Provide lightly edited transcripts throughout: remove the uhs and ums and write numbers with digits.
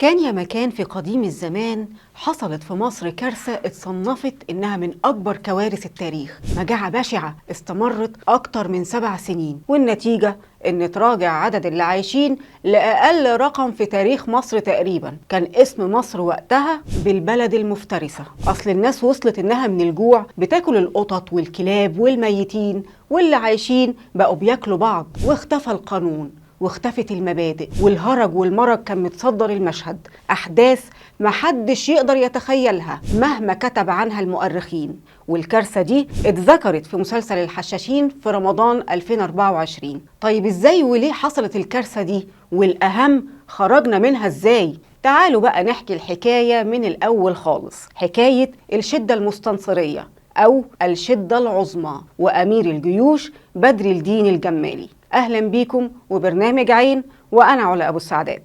كان يا مكان في قديم الزمان حصلت في مصر كارثة اتصنفت إنها من أكبر كوارث التاريخ. مجاعة بشعة استمرت أكتر من 7 سنين، والنتيجة إن تراجع عدد اللي عايشين لأقل رقم في تاريخ مصر تقريبا. كان اسم مصر وقتها بالبلد المفترسة، أصل الناس وصلت إنها من الجوع بتاكل القطط والكلاب والميتين، واللي عايشين بقوا بياكلوا بعض. واختفى القانون واختفت المبادئ، والهرج والمرج كان متصدر المشهد. أحداث محدش يقدر يتخيلها مهما كتب عنها المؤرخين. والكارثة دي اتذكرت في مسلسل الحشاشين في رمضان 2024. طيب ازاي وليه حصلت الكارثة دي؟ والأهم خرجنا منها ازاي؟ تعالوا بقى نحكي الحكاية من الأول خالص. حكاية الشدة المستنصرية أو الشدة العظمى وأمير الجيوش بدر الدين الجمالي. أهلا بيكم وبرنامج عين، وأنا علا أبو السعدات.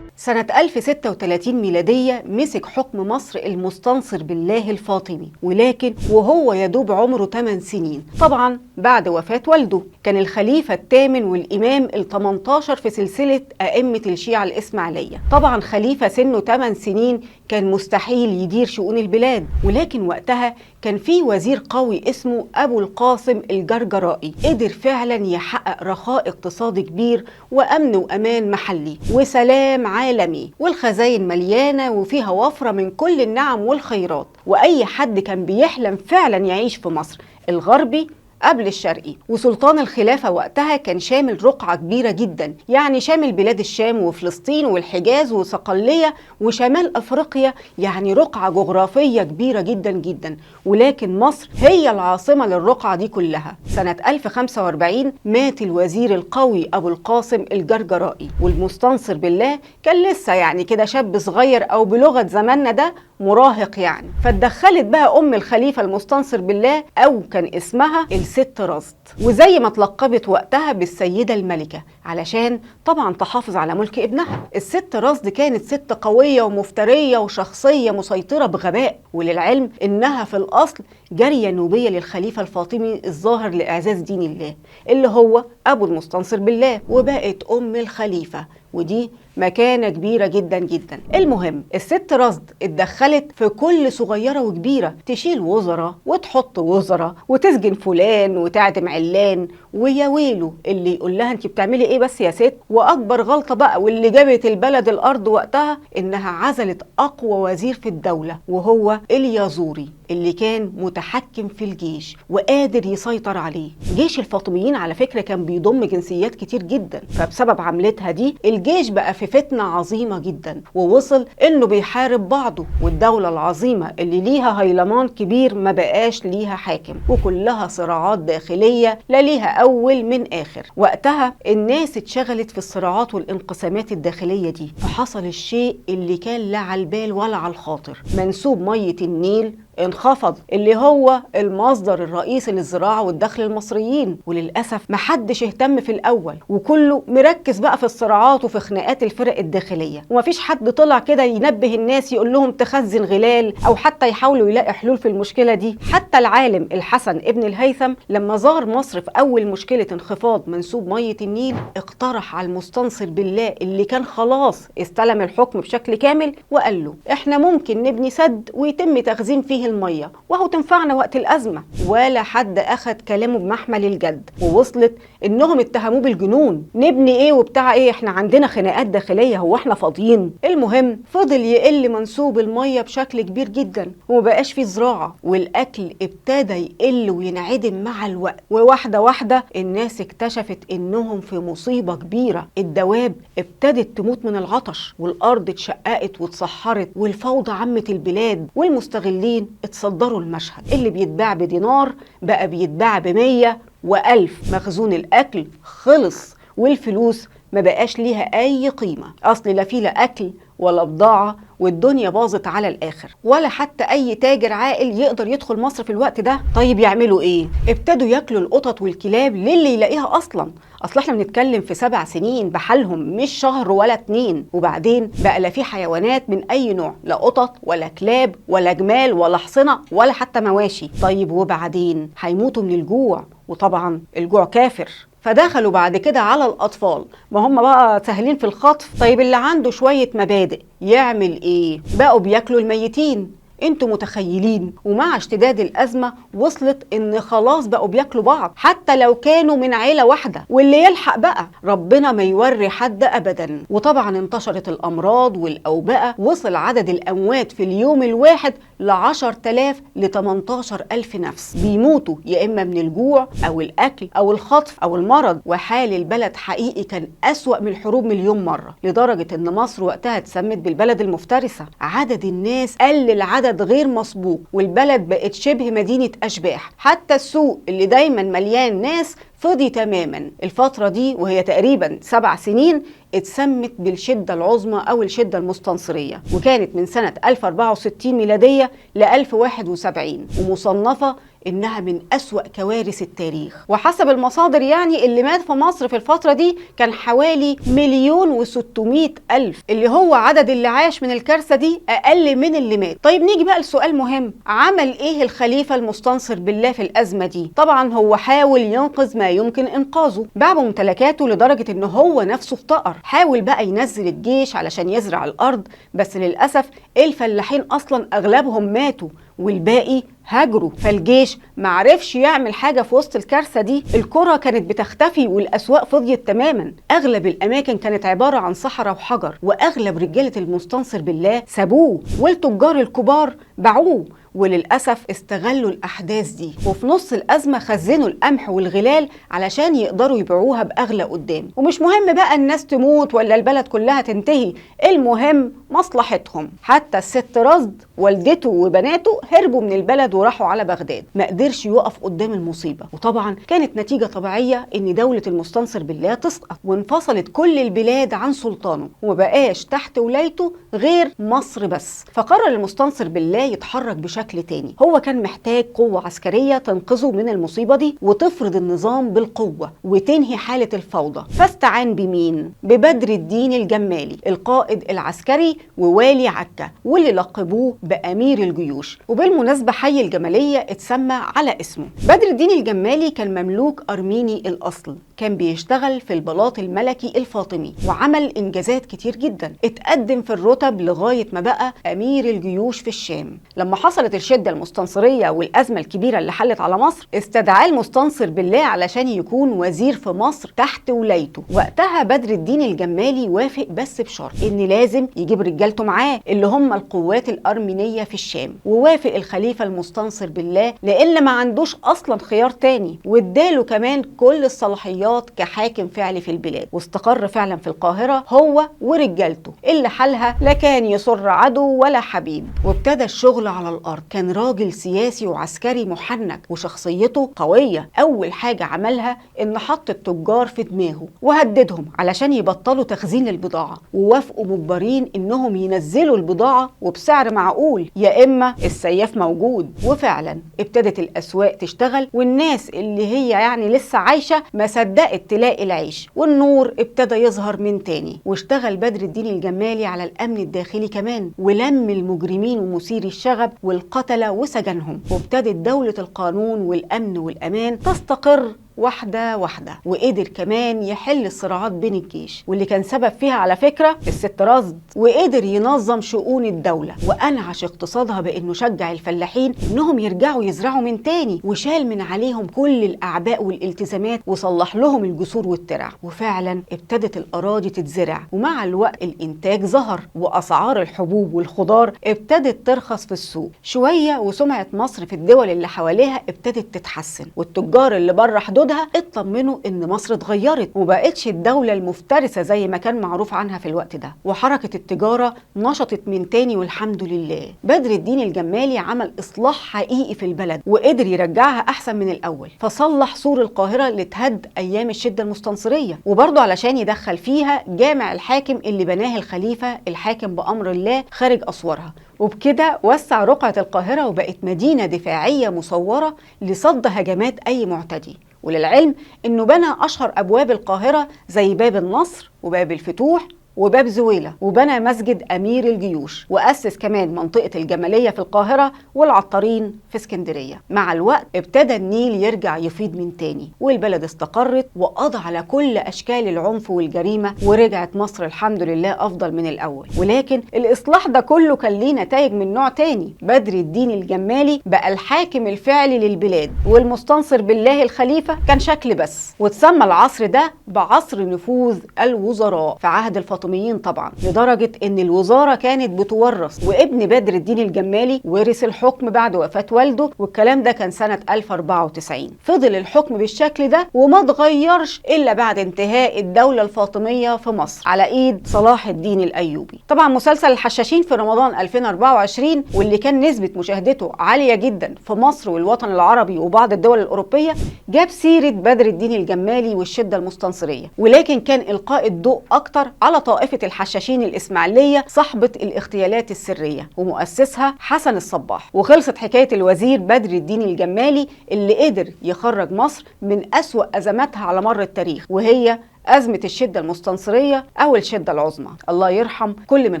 سنة 1036 ميلادية مسك حكم مصر المستنصر بالله الفاطمي، ولكن وهو يدوب عمره 8 سنين، طبعا بعد وفاة والده. كان الخليفة الثامن والإمام ال18 في سلسلة أئمة الشيعة الإسماعيلية. طبعا خليفة سنه 8 سنين كان مستحيل يدير شؤون البلاد، ولكن وقتها كان في وزير قوي اسمه أبو القاسم الجرجرائي، قدر فعلا يحقق رخاء اقتصادي كبير وأمن وأمان محلي وسلام عالمي، والخزاين مليانة وفيها وفرة من كل النعم والخيرات. وأي حد كان بيحلم فعلا يعيش في مصر الغربي قبل الشرقي. وسلطان الخلافة وقتها كان شامل رقعة كبيرة جدا، يعني شامل بلاد الشام وفلسطين والحجاز وصقلية وشمال أفريقيا، يعني رقعة جغرافية كبيرة جدا جدا. ولكن مصر هي العاصمة للرقعة دي كلها. سنة 1045 مات الوزير القوي أبو القاسم الجرجرائي، والمستنصر بالله كان لسه يعني كده شاب صغير، أو بلغة زماننا ده مراهق يعني. فاتدخلت بقى أم الخليفة المستنصر بالله، أو كان اسمها الست رصد، وزي ما اتلقبت وقتها بالسيدة الملكة علشان طبعا تحافظ على ملك ابنها. الست رصد كانت ست قوية ومفترية وشخصية مسيطرة بغباء، وللعلم إنها في الأصل جارية نوبية للخليفة الفاطمي الظاهر لإعزاز دين الله اللي هو أبو المستنصر بالله، وبقت أم الخليفة، ودي مكانة كبيرة جدا جدا. المهم الست رصد اتدخلت في كل صغيرة وكبيرة، تشيل وزراء وتحط وزراء وتسجن فلان وتعدم علان، ويا ويله اللي يقول لها انت بتعملي ايه بس يا ست. واكبر غلطة بقى واللي جابت البلد الارض وقتها انها عزلت اقوى وزير في الدولة، وهو اليازوري اللي كان متحكم في الجيش وقادر يسيطر عليه. جيش الفاطميين على فكرة كان بيضم جنسيات كتير جدا، فبسبب عملتها دي الجيش بقى في فتنة عظيمة جدا، ووصل انه بيحارب بعضه، والدولة العظيمة اللي ليها هيلمان كبير ما بقاش ليها حاكم، وكلها صراعات داخلية لا ليها اول من اخر. وقتها الناس اتشغلت في الصراعات والانقسامات الداخلية دي، فحصل الشيء اللي كان لا على البال ولا على الخاطر. منسوب مية النيل انخفض، اللي هو المصدر الرئيسي للزراعة والدخل المصريين، وللأسف محدش اهتم في الأول، وكله مركز بقى في الصراعات وفي خناقات الفرق الداخلية، ومفيش حد طلع كده ينبه الناس يقول لهم تخزن غلال أو حتى يحاولوا يلاقي حلول في المشكلة دي. حتى العالم الحسن ابن الهيثم لما زار مصر في أول مشكلة انخفاض منسوب مية النيل اقترح على المستنصر بالله اللي كان خلاص استلم الحكم بشكل كامل، وقال له احنا ممكن نبني سد ويتم تخزين فيه المية وهو تنفعنا وقت الأزمة. ولا حد أخد كلامه بمحمل الجد، ووصلت إنهم اتهموه بالجنون. نبني إيه وبتاع إيه؟ إحنا عندنا خناقات داخلية، هو إحنا فاضيين؟ المهم فضل يقل منسوب المية بشكل كبير جدا، ومبقاش فيه زراعة، والأكل ابتدى يقل وينعدم مع الوقت. وواحدة واحدة الناس اكتشفت إنهم في مصيبة كبيرة. الدواب ابتدت تموت من العطش، والأرض اتشققت واتسحرت، والفوضى عمت البلاد، والمستغلين اتصدروا المشهد. اللي بيتباع بدينار بقى بيتباع ب100 و1000. مخزون الأكل خلص، والفلوس ما بقاش ليها أي قيمة، أصل لا فيه لا أكل ولا بضاعة والدنيا باظت على الآخر، ولا حتى أي تاجر عاقل يقدر يدخل مصر في الوقت ده. طيب يعملوا إيه؟ ابتدوا ياكلوا القطط والكلاب للي يلاقيها أصلا. اصل احنا بنتكلم في 7 سنين بحالهم، مش شهر ولا 2. وبعدين بقى لا في حيوانات من اي نوع، لا قطط ولا كلاب ولا جمال ولا حصنة ولا حتى مواشي. طيب وبعدين هيموتوا من الجوع، وطبعا الجوع كافر. فدخلوا بعد كده على الأطفال، ما هم بقى سهلين في الخطف. طيب اللي عنده شوية مبادئ يعمل إيه؟ بقوا بياكلوا الميتين. انتوا متخيلين؟ ومع اشتداد الأزمة وصلت ان خلاص بقوا بياكلوا بعض حتى لو كانوا من عيلة واحدة، واللي يلحق بقى ربنا ما يوري حد أبدا. وطبعا انتشرت الأمراض والأوبئة، وصل عدد الأموات في اليوم الواحد ل10,000 ل18,000 نفس بيموتوا يا إما من الجوع أو الأكل أو الخطف أو المرض. وحال البلد حقيقي كان أسوأ من الحروب مليون مرة، لدرجة ان مصر وقتها اتسمت بالبلد المفترسة. عدد الناس قل العدد غير مسبوق، والبلد بقت شبه مدينة أشباح. حتى السوق اللي دايما مليان ناس فضي تماما. الفترة دي وهي تقريبا 7 سنين اتسمت بالشدة العظمى أو الشدة المستنصرية، وكانت من سنة 1064 ميلادية ل 1071، ومصنفة إنها من أسوأ كوارث التاريخ. وحسب المصادر يعني اللي مات في مصر في الفترة دي كان حوالي 1,600,000، اللي هو عدد اللي عاش من الكارثة دي أقل من اللي مات. طيب نيجي بقى لسؤال مهم، عمل إيه الخليفة المستنصر بالله في الأزمة دي؟ طبعا هو حاول ينقذ ما يمكن إنقاذه، باع ممتلكاته لدرجة إنه هو نفسه افتقر. حاول بقى ينزل الجيش علشان يزرع الأرض، بس للأسف الفلاحين أصلا أغلبهم ماتوا والباقي هاجروا، فالجيش معرفش يعمل حاجة في وسط الكارثة دي. القرى كانت بتختفي والأسواق فضيت تماما، أغلب الأماكن كانت عبارة عن صحراء وحجر، وأغلب رجالة المستنصر بالله سابوه، والتجار الكبار باعوه. وللأسف استغلوا الأحداث دي، وفي نص الأزمة خزنوا القمح والغلال علشان يقدروا يبيعوها بأغلى قدام. ومش مهم بقى الناس تموت ولا البلد كلها تنتهي، المهم مصلحتهم. حتى الست رصد والدته وبناته هربوا من البلد وراحوا على بغداد، ما قدرش يقف قدام المصيبة. وطبعا كانت نتيجة طبيعية ان دولة المستنصر بالله تسقط، وانفصلت كل البلاد عن سلطانه، ومبقاش تحت ولايته غير مصر بس. فقرر المستنصر بالله يتحرك بشكل تاني. هو كان محتاج قوة عسكرية تنقذه من المصيبة دي وتفرض النظام بالقوة وتنهي حالة الفوضى. فاستعان بمين؟ ببدر الدين الجمالي، القائد العسكري ووالي عكا، واللي لقبوه بأمير الجيوش. وبالمناسبة حي الجمالية اتسمى على اسمه. بدر الدين الجمالي كان مملوك أرميني الأصل، كان بيشتغل في البلاط الملكي الفاطمي، وعمل إنجازات كتير جدا، اتقدم في الرتب لغاية ما بقى أمير الجيوش في الشام. لما حصلت الشدة المستنصرية والأزمة الكبيرة اللي حلت على مصر، استدعاه المستنصر بالله علشان يكون وزير في مصر تحت ولايته. وقتها بدر الدين الجمالي وافق، بس بشرط ان لازم يجيب رجالته معاه اللي هم القوات الأرمينية في الشام. ووافق الخليفة المستنصر بالله لأن ما عندوش أصلا خيار تاني، واداله كمان كل الصلاحيات كحاكم فعلي في البلاد. واستقر فعلا في القاهرة هو ورجالته اللي حالها لا كان يسر عدو ولا حبيب. وابتدى الشغل على الأرض. كان راجل سياسي وعسكري محنك وشخصيته قوية. أول حاجة عملها إن حط التجار في دماغه وهددهم علشان يبطلوا تخزين البضاعة، ووافقوا مجبرين إنهم ينزلوا البضاعة وبسعر معقول، يا إما السياف موجود. وفعلا ابتدت الأسواق تشتغل، والناس اللي هي يعني لسه عايشة ما صدقت تلاقي العيش، والنور ابتدى يظهر من تاني. واشتغل بدر الدين الجمالي على الأمن الداخلي كمان، ولم المجرمين ومثيري الشغب والقتلة وسجنهم. وابتدت دولة القانون والأمن والأمان تستقر واحدة واحدة. وقدر كمان يحل الصراعات بين الجيش واللي كان سبب فيها على فكرة الست رصد، وقدر ينظم شؤون الدولة وأنعش اقتصادها بأنه شجع الفلاحين إنهم يرجعوا يزرعوا من تاني، وشال من عليهم كل الأعباء والالتزامات وصلح لهم الجسور والترع. وفعلا ابتدت الأراضي تتزرع، ومع الوقت الإنتاج ظهر، وأسعار الحبوب والخضار ابتدت ترخص في السوق شوية، وسمعة مصر في الدول اللي حواليها ابتدت تتحسن. والتجار اللي بره حدود حدودها اطمنوا ان مصر اتغيرت ومبقتش الدولة المفترسة زي ما كان معروف عنها في الوقت ده، وحركة التجارة نشطت من تاني والحمد لله. بدر الدين الجمالي عمل إصلاح حقيقي في البلد وقدر يرجعها أحسن من الأول، فصلح سور القاهرة اللي اتهد أيام الشدة المستنصرية، وبرضه علشان يدخل فيها جامع الحاكم اللي بناه الخليفة الحاكم بأمر الله خارج أسوارها، وبكده وسع رقعة القاهرة وبقت مدينة دفاعية مصورة لصد هجمات أي معتدي. وللعلم إنه بنى أشهر أبواب القاهرة زي باب النصر وباب الفتوح وباب زويلة، وبنى مسجد أمير الجيوش، وأسس كمان منطقة الجمالية في القاهرة والعطارين في اسكندرية. مع الوقت ابتدى النيل يرجع يفيض من تاني، والبلد استقرت وقضى على كل أشكال العنف والجريمة، ورجعت مصر الحمد لله أفضل من الأول. ولكن الإصلاح ده كله كان ليه نتائج من نوع تاني. بدر الدين الجمالي بقى الحاكم الفعلي للبلاد، والمستنصر بالله الخليفة كان شكل بس، وتسمى العصر ده بعصر نفوذ الوزراء في عهد الفاطميين طبعا، لدرجة ان الوزارة كانت بتورث، وابن بدر الدين الجمالي ورث الحكم بعد وفاة والده، والكلام ده كان سنة 1094. فضل الحكم بالشكل ده وما اتغيرش الا بعد انتهاء الدولة الفاطمية في مصر على ايد صلاح الدين الايوبي. طبعا مسلسل الحشاشين في رمضان 2024 واللي كان نسبة مشاهدته عالية جدا في مصر والوطن العربي وبعض الدول الأوروبية جاب سيرة بدر الدين الجمالي والشدة المستنصرية، ولكن كان إلقاء الضوء أكتر على طائفة الحشاشين الإسماعيلية صاحبة الاغتيالات السرية ومؤسسها حسن الصباح. وخلصت حكاية الوزير بدر الدين الجمالي اللي قدر يخرج مصر من أسوأ أزماتها على مر التاريخ، وهي أزمة الشدة المستنصرية أو الشدة العظمى. الله يرحم كل من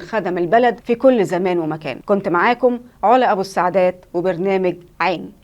خدم البلد في كل زمان ومكان. كنت معاكم علا أبو السعدات وبرنامج عين.